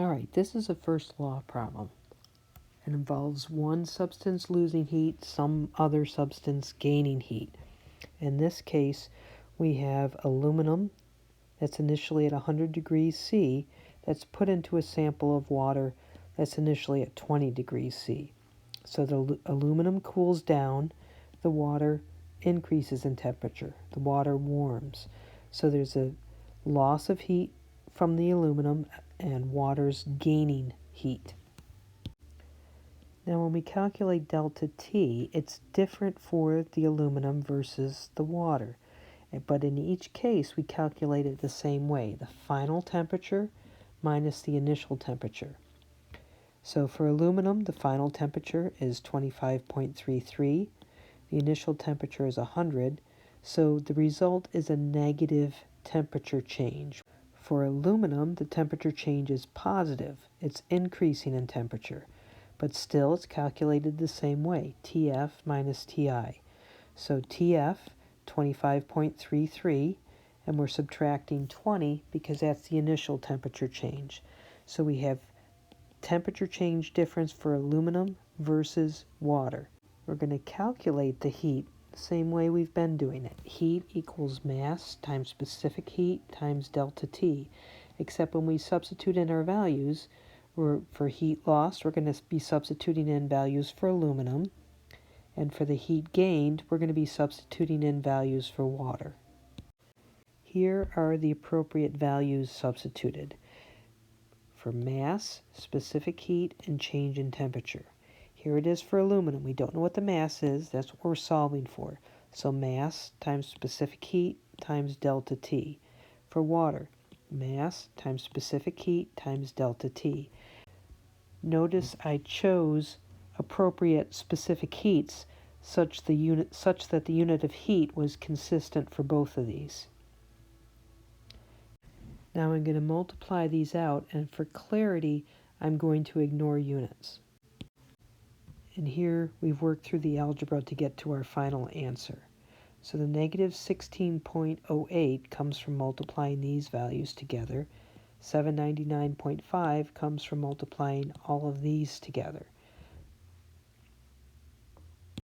All right, this is a first law problem. It involves one substance losing heat, some other substance gaining heat. In this case, we have aluminum that's initially at 100 degrees C that's put into a sample of water that's initially at 20 degrees C. So the aluminum cools down, the water increases in temperature, the water warms. So there's a loss of heat from the aluminum and water's gaining heat. Now when we calculate delta T, it's different for the aluminum versus the water. But in each case, we calculate it the same way, the final temperature minus the initial temperature. So for aluminum, the final temperature is 25.33. The initial temperature is 100. So the result is a negative temperature change. For aluminum, the temperature change is positive. It's increasing in temperature. But still, it's calculated the same way, TF minus TI. So TF, 25.33, and we're subtracting 20 because that's the initial temperature change. So we have temperature change difference for aluminum versus water. We're going to calculate the heat the same way we've been doing it. Heat equals mass times specific heat times delta T, except when we substitute in our values, for heat lost, we're going to be substituting in values for aluminum, and for the heat gained, we're going to be substituting in values for water. Here are the appropriate values substituted for mass, specific heat, and change in temperature. Here it is for aluminum. We don't know what the mass is. That's what we're solving for. So mass times specific heat times delta T. For water, mass times specific heat times delta T. Notice I chose appropriate specific heats such that the unit of heat was consistent for both of these. Now I'm going to multiply these out, and for clarity, I'm going to ignore units. And here we've worked through the algebra to get to our final answer. So the negative 16.08 comes from multiplying these values together. 799.5 comes from multiplying all of these together.